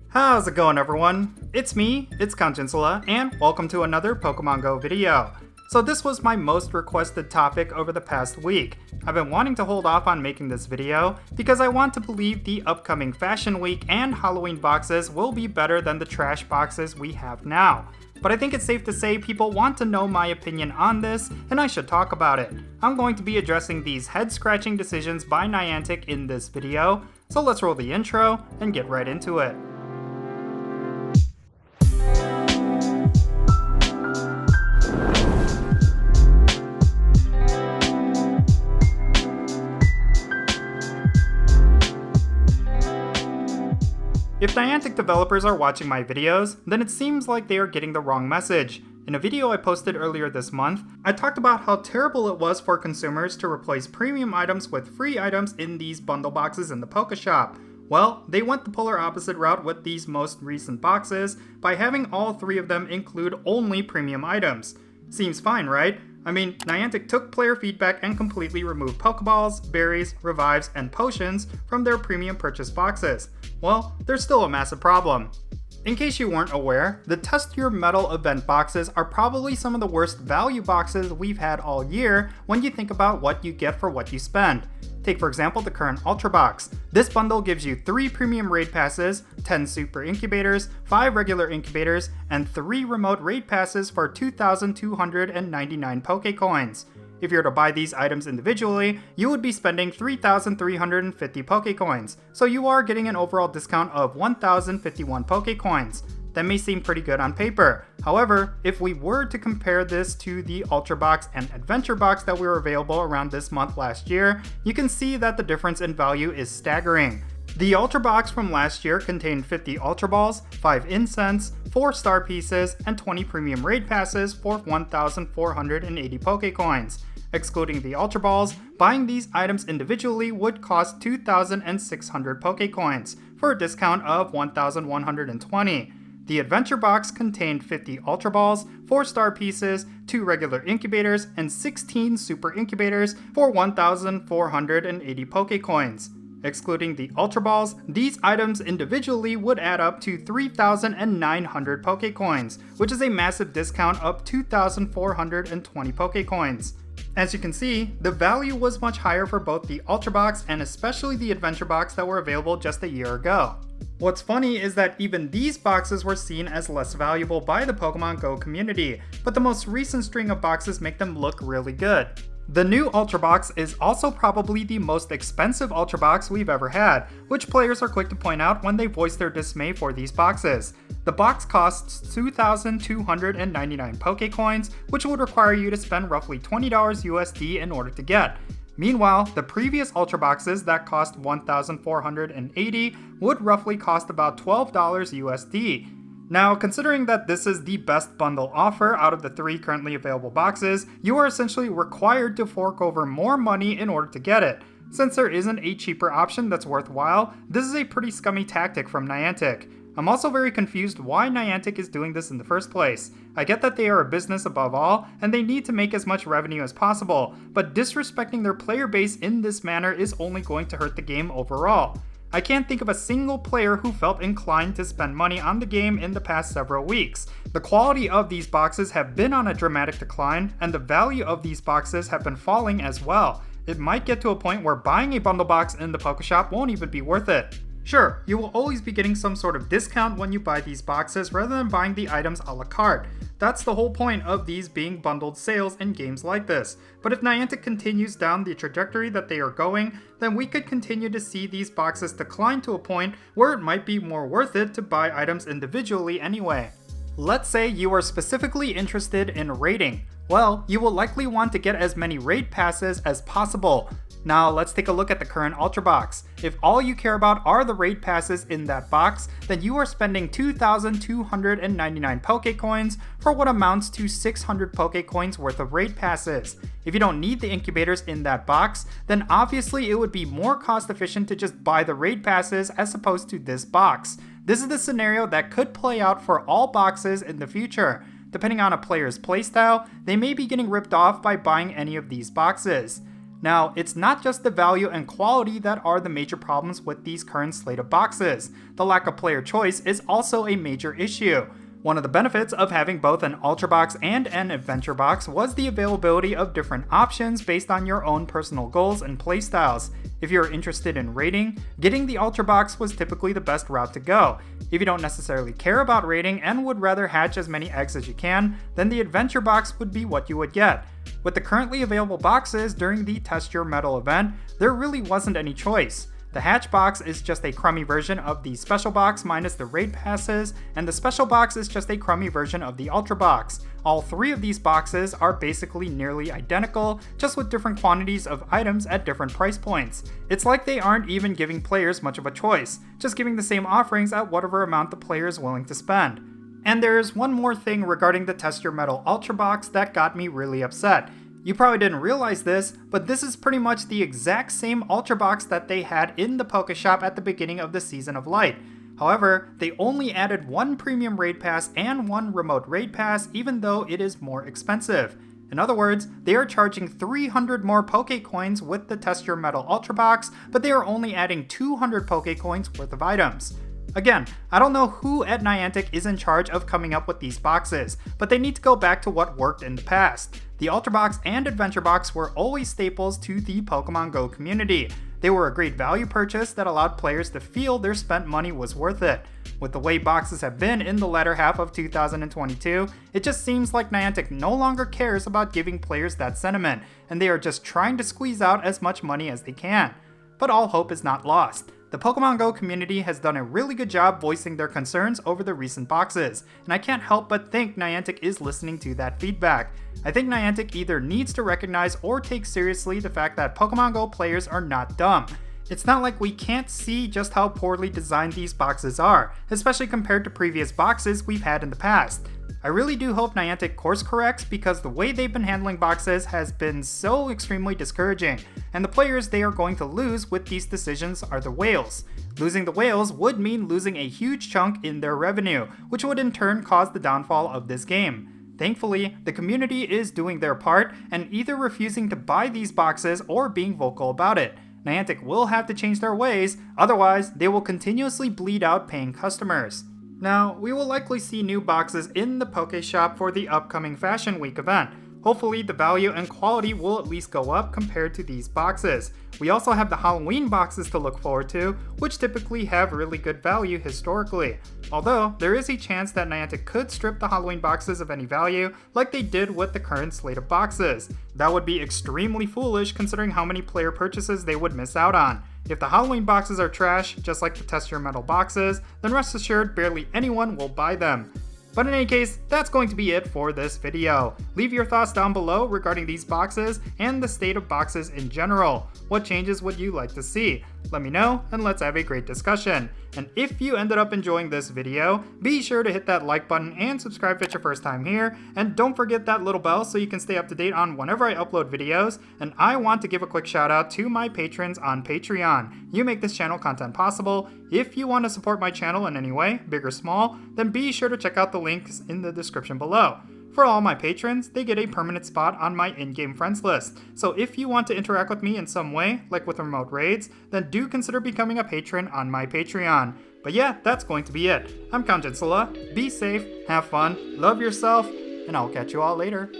How's it going, everyone? It's me, it's Jinsula, and welcome to another Pokémon Go video. So this was my most requested topic over the past week. I've been wanting to hold off on making this video because I want to believe the upcoming Fashion Week and Halloween boxes will be better than the trash boxes we have now. But I think it's safe to say people want to know my opinion on this, and I should talk about it. I'm going to be addressing these head-scratching decisions by Niantic in this video, so let's roll the intro and get right into it. If Niantic developers are watching my videos, then it seems like they are getting the wrong message. In a video I posted earlier this month, I talked about how terrible it was for consumers to replace premium items with free items in these bundle boxes in the Pokéshop. Well, they went the polar opposite route with these most recent boxes by having all three of them include only premium items. Seems fine, right? I mean, Niantic took player feedback and completely removed Pokeballs, berries, revives, and potions from their premium purchase boxes. Well, there's still a massive problem. In case you weren't aware, the Test Your Metal event boxes are probably some of the worst value boxes we've had all year when you think about what you get for what you spend. Take for example the current Ultrabox. This bundle gives you 3 premium raid passes, 10 super incubators, 5 regular incubators, and 3 remote raid passes for 2,299 Pokecoins. If you were to buy these items individually, you would be spending 3,350 Pokecoins, so you are getting an overall discount of 1,051 Pokecoins. That may seem pretty good on paper. However, if we were to compare this to the Ultrabox and Adventure Box that were available around this month last year, you can see that the difference in value is staggering. The Ultrabox from last year contained 50 Ultra Balls, 5 Incense, 4 Star Pieces, and 20 Premium Raid Passes for 1,480 Pokecoins. Excluding the Ultra Balls, buying these items individually would cost 2,600 Pokecoins, for a discount of 1,120. The Adventure Box contained 50 Ultra Balls, 4 Star Pieces, 2 regular incubators, and 16 super incubators for 1,480 Pokecoins. Excluding the Ultra Balls, these items individually would add up to 3,900 Pokecoins, which is a massive discount of 2,420 Pokecoins. As you can see, the value was much higher for both the Ultrabox and especially the Adventure Box that were available just a year ago. What's funny is that even these boxes were seen as less valuable by the Pokémon Go community, but the most recent string of boxes make them look really good. The new Ultrabox is also probably the most expensive Ultrabox we've ever had, which players are quick to point out when they voice their dismay for these boxes. The box costs 2,299 Pokecoins, which would require you to spend roughly $20 USD in order to get. Meanwhile, the previous Ultra Boxes that cost 1,480 would roughly cost about $12 USD. Now, considering that this is the best bundle offer out of the 3 currently available boxes, you are essentially required to fork over more money in order to get it. Since there isn't a cheaper option that's worthwhile, this is a pretty scummy tactic from Niantic. I'm also very confused why Niantic is doing this in the first place. I get that they are a business above all, and they need to make as much revenue as possible, but disrespecting their player base in this manner is only going to hurt the game overall. I can't think of a single player who felt inclined to spend money on the game in the past several weeks. The quality of these boxes have been on a dramatic decline, and the value of these boxes have been falling as well. It might get to a point where buying a bundle box in the Pokéshop won't even be worth it. Sure, you will always be getting some sort of discount when you buy these boxes rather than buying the items a la carte. That's the whole point of these being bundled sales in games like this. But if Niantic continues down the trajectory that they are going, then we could continue to see these boxes decline to a point where it might be more worth it to buy items individually anyway. Let's say you are specifically interested in raiding. Well, you will likely want to get as many raid passes as possible. Now let's take a look at the current Ultrabox. If all you care about are the raid passes in that box, then you are spending 2,299 Pokecoins for what amounts to 600 Pokecoins worth of raid passes. If you don't need the incubators in that box, then obviously it would be more cost efficient to just buy the raid passes as opposed to this box. This is the scenario that could play out for all boxes in the future. Depending on a player's playstyle, they may be getting ripped off by buying any of these boxes. Now, it's not just the value and quality that are the major problems with these current slate of boxes. The lack of player choice is also a major issue. One of the benefits of having both an Ultrabox and an Adventure Box was the availability of different options based on your own personal goals and playstyles. If you're interested in raiding, getting the Ultrabox was typically the best route to go. If you don't necessarily care about raiding and would rather hatch as many eggs as you can, then the Adventure Box would be what you would get. With the currently available boxes during the Test Your Metal event, there really wasn't any choice. The Hatch Box is just a crummy version of the Special Box minus the raid passes, and the Special Box is just a crummy version of the Ultra Box. All three of these boxes are basically nearly identical, just with different quantities of items at different price points. It's like they aren't even giving players much of a choice, just giving the same offerings at whatever amount the player is willing to spend. And there's one more thing regarding the Test Your Metal Ultra Box that got me really upset. You probably didn't realize this, but this is pretty much the exact same Ultra Box that they had in the Pokeshop at the beginning of the Season of Light. However, they only added one premium raid pass and one remote raid pass, even though it is more expensive. In other words, they are charging 300 more Pokecoins with the Test Your Metal Ultra Box, but they are only adding 200 Pokecoins worth of items. Again, I don't know who at Niantic is in charge of coming up with these boxes, but they need to go back to what worked in the past. The Ultra Box and Adventure Box were always staples to the Pokemon Go community. They were a great value purchase that allowed players to feel their spent money was worth it. With the way boxes have been in the latter half of 2022, it just seems like Niantic no longer cares about giving players that sentiment, and they are just trying to squeeze out as much money as they can. But all hope is not lost. The Pokemon Go community has done a really good job voicing their concerns over the recent boxes, and I can't help but think Niantic is listening to that feedback. I think Niantic either needs to recognize or take seriously the fact that Pokemon Go players are not dumb. It's not like we can't see just how poorly designed these boxes are, especially compared to previous boxes we've had in the past. I really do hope Niantic course corrects because the way they've been handling boxes has been so extremely discouraging, and the players they are going to lose with these decisions are the whales. Losing the whales would mean losing a huge chunk in their revenue, which would in turn cause the downfall of this game. Thankfully, the community is doing their part and either refusing to buy these boxes or being vocal about it. Niantic will have to change their ways, otherwise they will continuously bleed out paying customers. Now, we will likely see new boxes in the Pokeshop for the upcoming Fashion Week event. Hopefully, the value and quality will at least go up compared to these boxes. We also have the Halloween boxes to look forward to, which typically have really good value historically. Although, there is a chance that Niantic could strip the Halloween boxes of any value, like they did with the current slate of boxes. That would be extremely foolish considering how many player purchases they would miss out on. If the Halloween boxes are trash, just like the Test Your Metal boxes, then rest assured barely anyone will buy them. But in any case, that's going to be it for this video. Leave your thoughts down below regarding these boxes and the state of boxes in general. What changes would you like to see? Let me know and let's have a great discussion. And if you ended up enjoying this video, be sure to hit that like button and subscribe if it's your first time here. And don't forget that little bell so you can stay up to date on whenever I upload videos. And I want to give a quick shout out to my patrons on Patreon. You make this channel content possible. If you want to support my channel in any way, big or small, then be sure to check out the links in the description below. For all my patrons, they get a permanent spot on my in-game friends list. So if you want to interact with me in some way, like with remote raids, then do consider becoming a patron on my Patreon. But yeah, that's going to be it. I'm Jinsula. Be safe, have fun, love yourself, and I'll catch you all later.